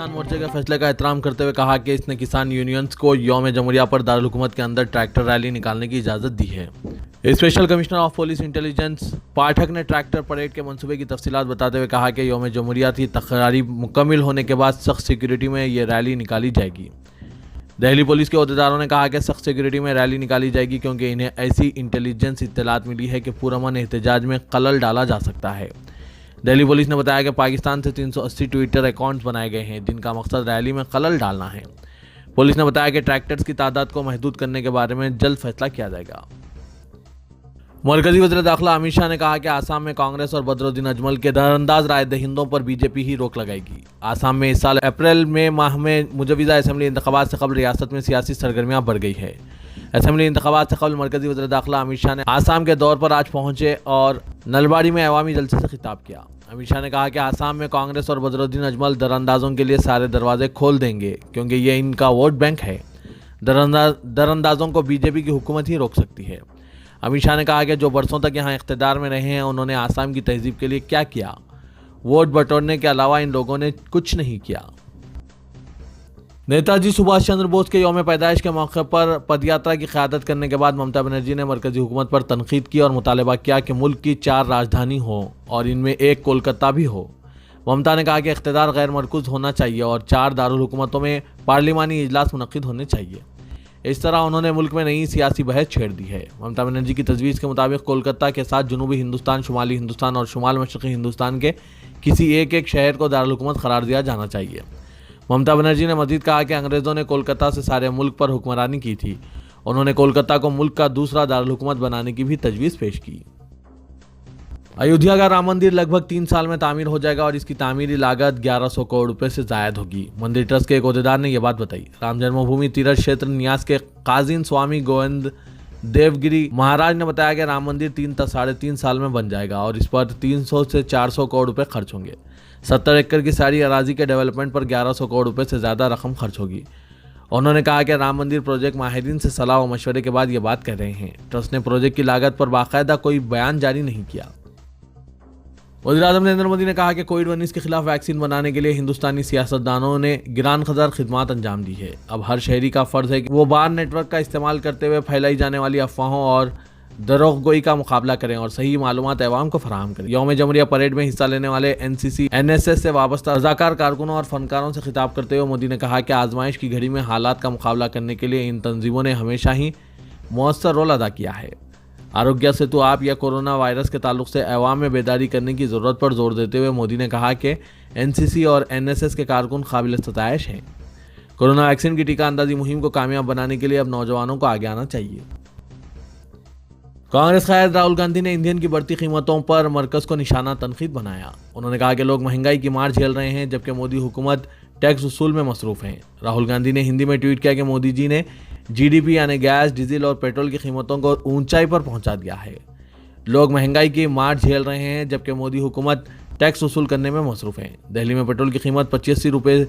کسان مورچے کے فیصلے کا احترام کرتے ہوئے کہا کہ اس نے کسان یونینز کو یوم جمہوریہ پر دارالحکومت کے اندر ٹریکٹر ریلی نکالنے کی اجازت دی ہے۔ Special commissioner of police intelligence Pathak نے ٹریکٹر پریڈ کے منصوبے کی تفصیلات بتاتے ہوئے کہا کہ یوم جمہوریہ کی تقریب مکمل ہونے کے بعد سخت سیکیورٹی میں یہ ریلی نکالی جائے گی۔ دہلی پولیس کے عہدیداروں نے کہا کہ سخت سیکیورٹی میں ریلی نکالی جائے گی کیونکہ انہیں ایسی انٹیلیجنس اطلاعات ملی ہے کہ پرامن احتجاج میں خلل ڈالا جا سکتا ہے۔ دہلی پولیس نے بتایا کہ پاکستان سے 380 ٹویٹر اکاؤنٹس بنائے گئے ہیں جن کا مقصد ریلی میں خلل ڈالنا ہے۔ پولیس نے بتایا کہ ٹریکٹرز کی تعداد کو محدود کرنے کے بارے میں جلد فیصلہ کیا جائے گا۔ مرکزی وزیر داخلہ امت شاہ نے کہا کہ آسام میں کانگریس اور بدرالدین اجمل کے درانداز رائے دہندوں پر بی جے پی ہی روک لگائے گی۔ آسام میں اس سال اپریل میں ماہ میں مجوزہ اسمبلی انتخابات سے قبل ریاست میں سیاسی سرگرمیاں بڑھ گئی ہے۔ اسمبلی انتخابات سے قبل مرکزی وزیر داخلہ امت شاہ نے آسام کے دور پر آج پہنچے اور نلباڑی میں عوامی جلسے سے خطاب کیا۔ امت شاہ نے کہا کہ آسام میں کانگریس اور بدرالدین اجمل دراندازوں کے لیے سارے دروازے کھول دیں گے کیونکہ یہ ان کا ووٹ بینک ہے۔ دراندازوں کو بی جے پی کی حکومت ہی روک سکتی ہے۔ امت شاہ نے کہا کہ جو برسوں تک یہاں اقتدار میں رہے ہیں انہوں نے آسام کی تہذیب کے لیے کیا کیا؟ ووٹ بٹورنے کے علاوہ ان لوگوں نے کچھ نہیں کیا۔ نیتا جی سبھاش چندر بوس کے یوم پیدائش کے موقع پر پد یاترا کی قیادت کرنے کے بعد ممتا بنرجی نے مرکزی حکومت پر تنقید کی اور مطالبہ کیا کہ ملک کی 4 راجدھانی ہوں اور ان میں ایک کولکتہ بھی ہو۔ ممتا نے کہا کہ اقتدار غیر مرکوز ہونا چاہیے اور 4 دارالحکومتوں میں پارلیمانی اجلاس منعقد ہونے چاہیے۔ اس طرح انہوں نے ملک میں نئی سیاسی بحث چھیڑ دی ہے۔ ممتا بنرجی کی تجویز کے مطابق کولکتہ کے ساتھ جنوبی ہندوستان، شمالی ہندوستان اور شمال مشرقی ہندوستان کے کسی ایک شہر کو دارالحکومت قرار دیا جانا چاہیے۔ ممتا بنرجی نے مزید کہا کہ انگریزوں نے کولکتہ سے سارے ملک پر حکمرانی کی تھی۔ انہوں نے کولکتہ کو ملک کا دوسرا دارالحکومت بنانے کی بھی تجویز پیش کی۔ ایودھیا کا رام مندر لگ بھگ 3 سال میں تعمیر ہو جائے گا اور اس کی تعمیری لاگت 1100 کروڑ روپے سے زائد ہوگی۔ مندر ٹرسٹ کے ایک عہدیدار نے یہ بات بتائی۔ رام جنم بھومی تیرتھ شیتر نیاس کے قازین سوامی گووند دیو گری مہاراج نے بتایا کہ رام مندر 3.5 سال میں بن جائے گا اور اس پر 300 سے 400 کروڑ روپے خرچ ہوں گے۔ 70 ایکڑ کی ساری اراضی کے ڈیولپمنٹ پر 1100 کروڑ روپے سے زیادہ رقم خرچ ہوگی۔ انہوں نے کہا کہ رام مندر پروجیکٹ ماہرین سے صلاح و مشورے کے بعد یہ بات کہہ رہے ہیں۔ ٹرسٹ نے پروجیکٹ کی لاگت پر باقاعدہ کوئی بیان جاری نہیں کیا۔ وزیراعظم نریندر مودی نے کہا کہ کووڈ-19 کے خلاف ویکسین بنانے کے لیے ہندوستانی سیاستدانوں نے گران قدر خدمات انجام دی ہے۔ اب ہر شہری کا فرض ہے کہ وہ بار نیٹ ورک کا استعمال کرتے ہوئے پھیلائی جانے والی افواہوں اور دروغ گوئی کا مقابلہ کریں اور صحیح معلومات عوام کو فراہم کریں۔ یوم جمہوریہ پریڈ میں حصہ لینے والے NCC NSS سے وابستہ رضاکار کارکنوں اور فنکاروں سے خطاب کرتے ہوئے مودی نے کہا کہ آزمائش کی گھڑی میں حالات کا مقابلہ کرنے کے لیے ان تنظیموں نے ہمیشہ ہی مؤثر رول ادا کیا ہے۔ آروگیہ سیتو ایپ یا کورونا وائرس کے تعلق سے عوام میں بیداری کرنے کی ضرورت پر زور دیتے ہوئے مودی نے کہا کہ NCC اور NSS کے کارکن قابل ستائش ہیں۔ کورونا ویکسین کی ٹیکہ اندازی مہم کو کامیاب بنانے کے لیے اب نوجوانوں کو آگے آنا چاہیے۔ کانگریس قائد راہل گاندھی نے ایندھن کی بڑھتی قیمتوں پر مرکز کو نشانہ تنقید بنایا۔ انہوں نے کہا کہ لوگ مہنگائی کی مار جھیل رہے ہیں جبکہ مودی حکومت ٹیکس وصول میں مصروف ہیں۔ راہل گاندھی نے ہندی میں ٹویٹ کیا کہ مودی جی نے GDP یعنی گیس، ڈیزل اور پیٹرول کی قیمتوں کو اونچائی پر پہنچا دیا ہے۔ لوگ مہنگائی کی مار جھیل رہے ہیں جبکہ مودی حکومت ٹیکس وصول کرنے میں مصروف ہے۔ دہلی میں پیٹرول کی قیمت 85 روپے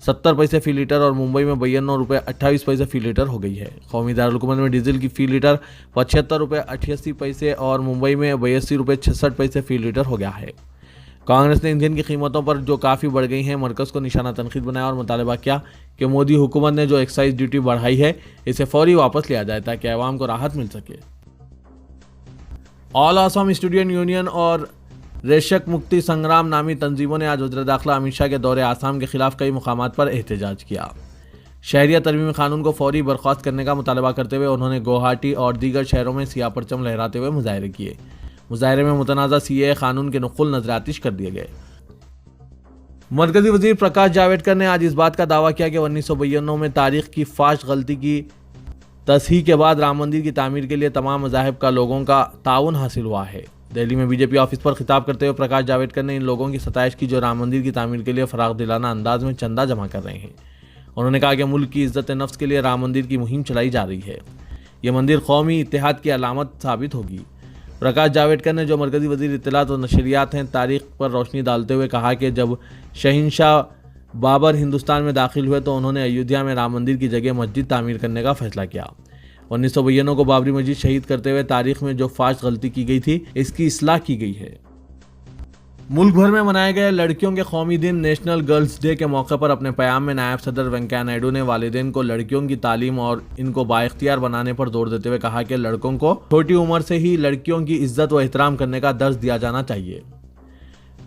70 پیسے فی لیٹر اور ممبئی میں 92 روپے 28 پیسے فی لیٹر ہو گئی ہے۔ قومی دارالحکومت میں ڈیزل کی فی لیٹر 75 روپے 88 پیسے اور ممبئی میں 82 روپے 66 پیسے فی لیٹر ہو گیا ہے۔ کانگریس نے ایندھن کی قیمتوں پر جو کافی بڑھ گئی ہیں مرکز کو نشانہ تنقید بنایا اور مطالبہ کیا کہ مودی حکومت نے جو ایکسائز ڈیوٹی بڑھائی ہے اسے فوری واپس لیا جائے تاکہ عوام کو راحت مل سکے۔ آل آسام اسٹوڈنٹ یونین اور ریشک مکتی سنگرام نامی تنظیموں نے آج وزیر داخلہ امت شاہ کے دورے آسام کے خلاف کئی مقامات پر احتجاج کیا۔ شہریت ترمیمی قانون کو فوری برخاست کرنے کا مطالبہ کرتے ہوئے انہوں نے گوہاٹی اور دیگر شہروں میں سیاہ پرچم لہراتے ہوئے مظاہرے کیے۔ مظاہرے میں متنازع CAA قانون کے نقل نظر آتش کر دیے گئے۔ مرکزی وزیر پرکاش جاوڈیکر نے آج اس بات کا دعویٰ کیا کہ 1992 میں تاریخ کی فاش غلطی کی تصحیح کے بعد رام مندر کی تعمیر کے لیے تمام مذاہب کا لوگوں کا تعاون حاصل ہوا ہے۔ دہلی میں BJP آفس پر خطاب کرتے ہوئے پرکاش جاوڈیکر نے ان لوگوں کی ستائش کی جو رام مندر کی تعمیر کے لیے فراغ دلانہ انداز میں چندہ جمع کر رہے ہیں۔ انہوں نے کہا کہ ملک کی عزت نفس کے لیے رام مندر کی مہم چلائی جا رہی ہے۔ یہ مندر قومی اتحاد کی علامت ثابت ہوگی۔ پرکاش جاوڈیکر نے جو مرکزی وزیر اطلاعات و نشریات ہیں تاریخ پر روشنی ڈالتے ہوئے کہا کہ جب شہنشاہ بابر ہندوستان میں داخل ہوئے تو انہوں نے ایودھیا میں رام مندر کی جگہ مسجد تعمیر کرنے کا فیصلہ کیا۔ 1992 کو بابری مسجد شہید کرتے ہوئے تاریخ میں جو فاش غلطی کی گئی تھی اس کی اصلاح کی گئی ہے۔ ملک بھر میں منائے گئے لڑکیوں کے قومی دن نیشنل گرلز ڈے کے موقع پر اپنے پیام میں نائب صدر وینکیا نائیڈو نے والدین کو لڑکیوں کی تعلیم اور ان کو بااختیار بنانے پر زور دیتے ہوئے کہا کہ لڑکوں کو چھوٹی عمر سے ہی لڑکیوں کی عزت و احترام کرنے کا درس دیا جانا چاہیے۔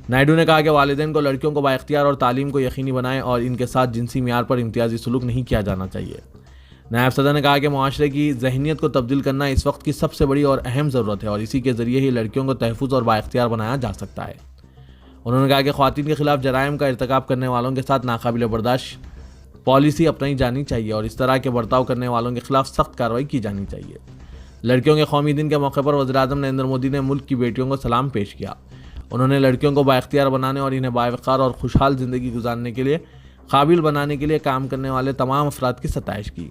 نائیڈو نے کہا کہ والدین کو لڑکیوں کو بااختیار اور تعلیم کو یقینی بنائیں اور ان کے ساتھ جنسی معیار پر امتیازی سلوک نہیں کیا جانا چاہیے۔ نائب صدر نے کہا کہ معاشرے کی ذہنیت کو تبدیل کرنا اس وقت کی سب سے بڑی اور اہم ضرورت ہے اور اسی کے ذریعے ہی لڑکیوں کو تحفظ اور بااختیار بنایا جا سکتا ہے۔ انہوں نے کہا کہ خواتین کے خلاف جرائم کا ارتکاب کرنے والوں کے ساتھ ناقابل برداشت پالیسی اپنائی جانی چاہیے اور اس طرح کے برتاؤ کرنے والوں کے خلاف سخت کارروائی کی جانی چاہیے۔ لڑکیوں کے قومی دن کے موقع پر وزیر اعظم نریندر مودی نے ملک کی بیٹیوں کو سلام پیش کیا۔ انہوں نے لڑکیوں کو بااختیار بنانے اور انہیں باوقار اور خوشحال زندگی گزارنے کے لیے قابل بنانے کے لیے کام کرنے والے تمام افراد کی ستائش کی۔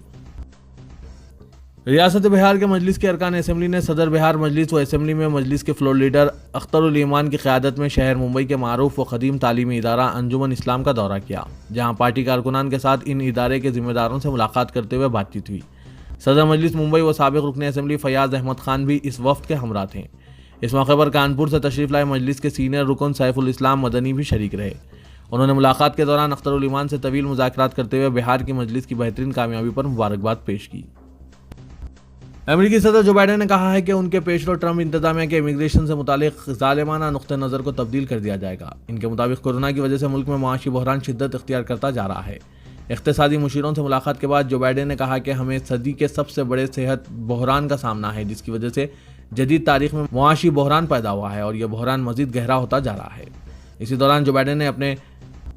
ریاست بہار کے مجلس کے ارکان اسمبلی نے صدر بہار مجلس و اسمبلی میں مجلس کے فلور لیڈر اختر الایمان کی قیادت میں شہر ممبئی کے معروف و قدیم تعلیمی ادارہ انجمن اسلام کا دورہ کیا، جہاں پارٹی کارکنان کے ساتھ ان ادارے کے ذمہ داروں سے ملاقات کرتے ہوئے بات چیت ہوئی۔ صدر مجلس ممبئی و سابق رکن اسمبلی فیاض احمد خان بھی اس وفد کے ہمراہ تھے۔ اس موقع پر کانپور سے تشریف لائے مجلس کے سینئر رکن سیف الاسلام مدنی بھی شریک رہے۔ انہوں نے ملاقات کے دوران اختر الایمان سے طویل مذاکرات کرتے ہوئے بہار کی مجلس کی بہترین کامیابی پر مبارکباد پیش کی۔ امریکی صدر جو بائیڈن نے کہا ہے کہ ان کے پیشرو ٹرمپ انتظامیہ کے امیگریشن سے متعلق ظالمانہ نقطہ نظر کو تبدیل کر دیا جائے گا۔ ان کے مطابق کورونا کی وجہ سے ملک میں معاشی بحران شدت اختیار کرتا جا رہا ہے۔ اقتصادی مشیروں سے ملاقات کے بعد جو بائیڈن نے کہا کہ ہمیں صدی کے سب سے بڑے صحت بحران کا سامنا ہے، جس کی وجہ سے جدید تاریخ میں معاشی بحران پیدا ہوا ہے اور یہ بحران مزید گہرا ہوتا جا رہا ہے۔ اسی دوران جو بائیڈن نے اپنے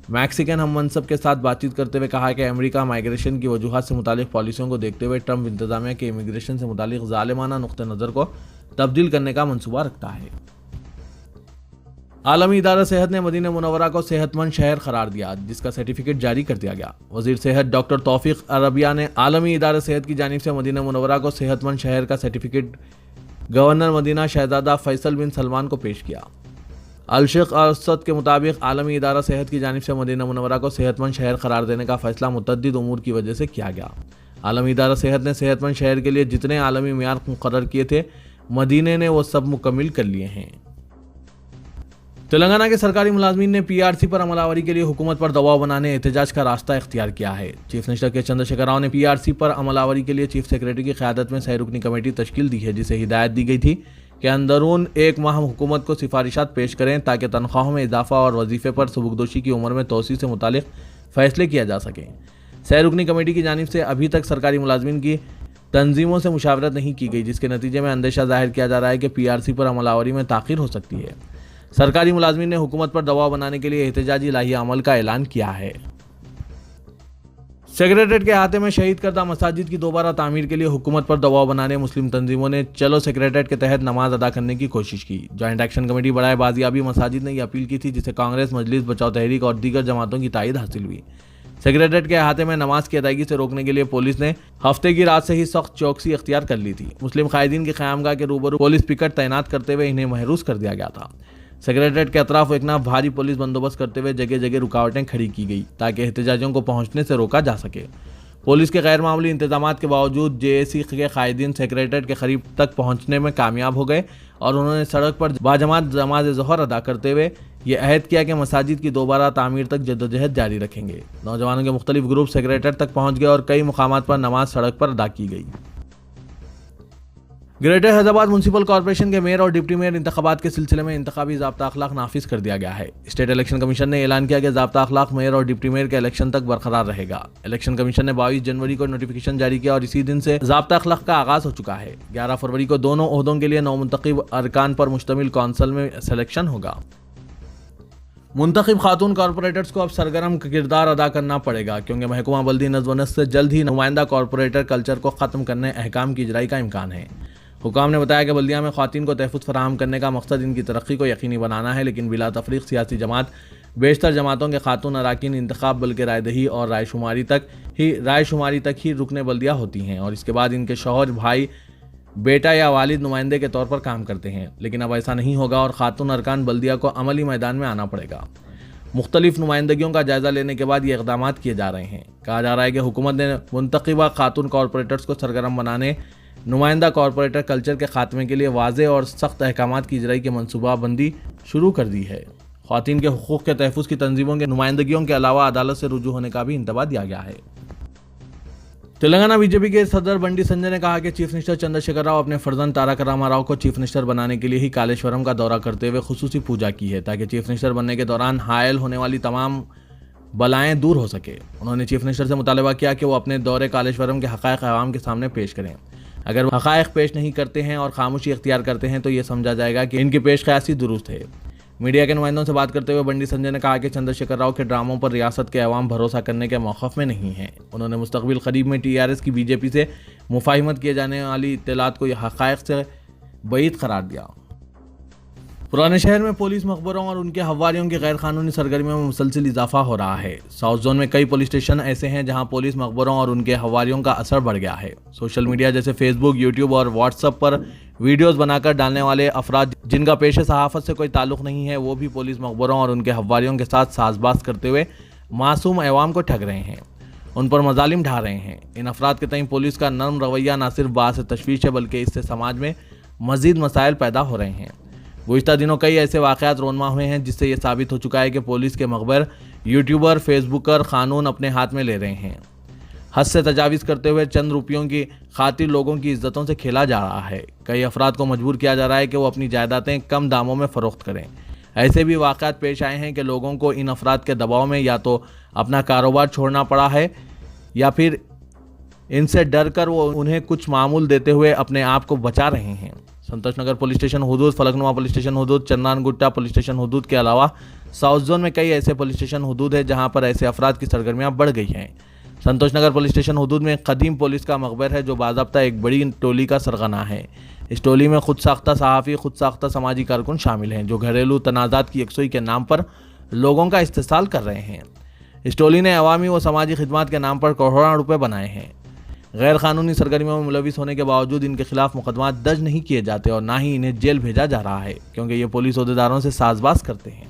میکسیکن ہم منصب کے ساتھ بات چیت کرتے ہوئے کہا کہ امریکہ مائیگریشن کی وجوہات سے متعلق پالیسیوں کو دیکھتے ہوئے ٹرمپ انتظامیہ کے امیگریشن سے متعلق ظالمانہ نقطہ نظر کو تبدیل کرنے کا منصوبہ رکھتا ہے۔ عالمی ادارہ صحت نے مدینہ منورہ کو صحت مند شہر قرار دیا، جس کا سرٹیفکیٹ جاری کر دیا گیا۔ وزیر صحت ڈاکٹر توفیق عربیہ نے عالمی ادارہ صحت کی جانب سے مدینہ منورہ کو صحت مند شہر کا سرٹیفکیٹ گورنر مدینہ شہزادہ فیصل بن سلمان کو پیش کیا۔ الشرق اوسط کے مطابق عالمی ادارہ صحت کی جانب سے مدینہ منورہ کو صحت مند شہر قرار دینے کا فیصلہ متعدد امور کی وجہ سے کیا گیا۔ عالمی ادارہ صحت نے صحت مند شہر کے لیے جتنے عالمی معیار مقرر کیے تھے، مدینہ نے وہ سب مکمل کر لیے ہیں۔ تلنگانہ کے سرکاری ملازمین نے PRC پر عمل آوری کے لیے حکومت پر دباؤ بنانے احتجاج کا راستہ اختیار کیا ہے۔ چیف منسٹر کے چندر شیکھر راؤ نے PRC پر عمل آوری کے لیے چیف سیکرٹری کی قیادت میں سہ رکنی کمیٹی تشکیل دی ہے، جسے ہدایت دی گئی تھی کہ اندرون ایک ماہ حکومت کو سفارشات پیش کریں تاکہ تنخواہوں میں اضافہ اور وظیفے پر سبکدوشی کی عمر میں توسیع سے متعلق فیصلے کیا جا سکیں۔ سہ رکنی کمیٹی کی جانب سے ابھی تک سرکاری ملازمین کی تنظیموں سے مشاورت نہیں کی گئی، جس کے نتیجے میں اندیشہ ظاہر کیا جا رہا ہے کہ PRC پر عمل آوری میں تاخیر ہو سکتی ہے۔ سرکاری ملازمین نے حکومت پر دباؤ بنانے کے لیے احتجاجی لائحہ عمل کا اعلان کیا ہے۔ سیکریٹریٹ کے احاطے میں شہید کردہ مساجد کی دوبارہ تعمیر کے لیے حکومت پر دباؤ بنانے مسلم تنظیموں نے چلو سیکریٹریٹ کے تحت نماز ادا کرنے کی کوشش کی۔ جوائنٹ ایکشن کمیٹی برائے بازیابی مساجد نے یہ اپیل کی تھی، جسے کانگریس، مجلس بچاؤ تحریک اور دیگر جماعتوں کی تائید حاصل ہوئی۔ سیکریٹریٹ کے احاطے میں نماز کی ادائیگی سے روکنے کے لیے پولیس نے ہفتے کی رات سے ہی سخت چوکسی اختیار کر لی تھی۔ مسلم قائدین کی قیامگاہ کے روبرو پولیس پکٹ تعینات کرتے ہوئے انہیں محروس کر دیا گیا تھا۔ سیکریٹریٹ کے اطراف و اکناف بھاری پولیس بندوبست کرتے ہوئے جگہ جگہ رکاوٹیں کھڑی کی گئی تاکہ احتجاجیوں کو پہنچنے سے روکا جا سکے۔ پولیس کے غیر معمولی انتظامات کے باوجود JAC کے قائدین سیکریٹریٹ کے قریب تک پہنچنے میں کامیاب ہو گئے اور انہوں نے سڑک پر باجماعت نماز ظہر ادا کرتے ہوئے یہ عہد کیا کہ مساجد کی دوبارہ تعمیر تک جدوجہد جاری رکھیں گے۔ نوجوانوں کے مختلف گروپ سیکریٹریٹ تک پہنچ گئے اور کئی مقامات پر نماز سڑک پر ادا کی گئی۔ گریٹر حیدرآباد میونسپل کارپوریشن کے میئر اور ڈپٹی میئر انتخابات کے سلسلے میں انتخابی ضابطہ اخلاق نافذ کر دیا گیا ہے۔ اسٹیٹ الیکشن کمیشن نے اعلان کیا کہ ضابطہ اخلاق میئر اور ڈپٹی میئر کے الیکشن تک برقرار رہے گا۔ الیکشن کمیشن نے 22 جنوری کو نوٹیفیکیشن جاری کیا اور اسی دن سے ضابطہ اخلاق کا آغاز ہو چکا ہے۔ 11 فروری کو دونوں عہدوں کے لیے نومنتخب ارکان پر مشتمل کونسل میں سلیکشن ہوگا۔ منتخب خاتون کارپوریٹرز کو اب سرگرم کردار ادا کرنا پڑے گا، کیونکہ محکمہ بلدی نظم و نسق سے جلد ہی نمائندہ کارپوریٹر کلچر کو ختم کرنے احکام کی اجرائی کا امکان ہے۔ حکام نے بتایا کہ بلدیہ میں خواتین کو تحفظ فراہم کرنے کا مقصد ان کی ترقی کو یقینی بنانا ہے، لیکن بلا تفریق سیاسی جماعت بیشتر جماعتوں کے خاتون اراکین انتخاب بلکہ رائے دہی اور رائے شماری تک ہی رکن بلدیہ ہوتی ہیں اور اس کے بعد ان کے شوہر، بھائی، بیٹا یا والد نمائندے کے طور پر کام کرتے ہیں۔ لیکن اب ایسا نہیں ہوگا اور خاتون ارکان بلدیہ کو عملی میدان میں آنا پڑے گا۔ مختلف نمائندگیوں کا جائزہ لینے کے بعد یہ اقدامات کیے جا رہے ہیں۔ کہا جا رہا ہے کہ حکومت نے منتخبہ خاتون کارپوریٹرز کو سرگرم بنانے، نمائندہ کارپوریٹر کلچر کے خاتمے کے لیے واضح اور سخت احکامات کی اجرائی کی منصوبہ بندی شروع کر دی ہے۔ خواتین کے حقوق کے تحفظ کی تنظیموں کے نمائندگیوں کے علاوہ عدالت سے رجوع ہونے کا بھی انتباہ دیا گیا ہے۔ تلنگانہ بی جے پی کے صدر بنڈی سنجے نے کہا کہ چیف منسٹر چندر شیکھر راؤ اپنے فرزند تارک راما راؤ کو چیف منسٹر بنانے کے لیے ہی کالیشورم کا دورہ کرتے ہوئے خصوصی پوجا کی ہے تاکہ چیف منسٹر بننے کے دوران حائل ہونے والی تمام بلائیں دور ہو سکے۔ انہوں نے چیف منسٹر سے مطالبہ کیا کہ وہ اپنے دورے کالیشورم کے حقائق عوام کے سامنے پیش کریں۔ اگر وہ حقائق پیش نہیں کرتے ہیں اور خاموشی اختیار کرتے ہیں تو یہ سمجھا جائے گا کہ ان کی پیش قیاسی درست ہے۔ میڈیا کے نمائندوں سے بات کرتے ہوئے بنڈی سنجے نے کہا کہ چندر شیکھر راؤ کے ڈراموں پر ریاست کے عوام بھروسہ کرنے کے موقف میں نہیں ہیں۔ انہوں نے مستقبل قریب میں TRS کی بی جے پی سے مفاہمت کیے جانے والی اطلاعات کو یہ حقائق سے بعید قرار دیا۔ پرانے شہر میں پولیس مقبروں اور ان کے حواریوں کی غیر قانونی سرگرمیوں میں مسلسل اضافہ ہو رہا ہے۔ ساؤتھ زون میں کئی پولیس اسٹیشن ایسے ہیں جہاں پولیس مقبروں اور ان کے حواریوں کا اثر بڑھ گیا ہے۔ سوشل میڈیا جیسے فیس بک، یوٹیوب اور واٹس ایپ پر ویڈیوز بنا کر ڈالنے والے افراد جن کا پیشہ صحافت سے کوئی تعلق نہیں ہے، وہ بھی پولیس مقبروں اور ان کے حواریوں کے ساتھ ساز باز کرتے ہوئے معصوم عوام کو ٹھگ رہے ہیں، ان پر مظالم ڈھا رہے ہیں۔ ان افراد کے تئیں پولیس کا نرم رویہ نہ صرف باعث تشویش ہے بلکہ اس سے سماج میں مزید مسائل پیدا ہو رہے ہیں۔ گزشتہ دنوں کئی ایسے واقعات رونما ہوئے ہیں جس سے یہ ثابت ہو چکا ہے کہ پولیس کے مقبر یوٹیوبر، فیس بکر قانون اپنے ہاتھ میں لے رہے ہیں۔ حد سے تجاوز کرتے ہوئے چند روپیوں کی خاطر لوگوں کی عزتوں سے کھیلا جا رہا ہے۔ کئی افراد کو مجبور کیا جا رہا ہے کہ وہ اپنی جائیدادیں کم داموں میں فروخت کریں۔ ایسے بھی واقعات پیش آئے ہیں کہ لوگوں کو ان افراد کے دباؤ میں یا تو اپنا کاروبار چھوڑنا پڑا ہے یا پھر ان سے ڈر کر وہ انہیں کچھ معمول دیتے ہوئے اپنے آپ کو بچا رہے ہیں۔ سنتوش نگر پولیس اسٹیشن حدود، فلکنوا پولیس اسٹیشن حدود، چندان گٹا پولیس اسٹیشن حدود کے علاوہ ساؤتھ زون میں کئی ایسے پولیس اسٹیشن حدود ہیں جہاں پر ایسے افراد کی سرگرمیاں بڑھ گئی ہیں۔ سنتوش نگر پولیس اسٹیشن حدود میں قدیم پولیس کا مقبر ہے جو باضابطہ ایک بڑی ٹولی کا سرغنہ ہے۔ اس ٹولی میں خود ساختہ صحافی، خود ساختہ سماجی کارکن شامل ہیں جو گھریلو تنازعات کی یکسوئی کے نام پر لوگوں کا استحصال کر رہے ہیں۔ اس ٹولی نے عوامی و سماجی خدمات کے نام پر کروڑوں روپے بنائے ہیں۔ غیر قانونی سرگرمیوں میں ملوث ہونے کے باوجود ان کے خلاف مقدمات درج نہیں کیے جاتے اور نہ ہی انہیں جیل بھیجا جا رہا ہے کیونکہ یہ پولیس عہدیداروں سے ساز باز کرتے ہیں۔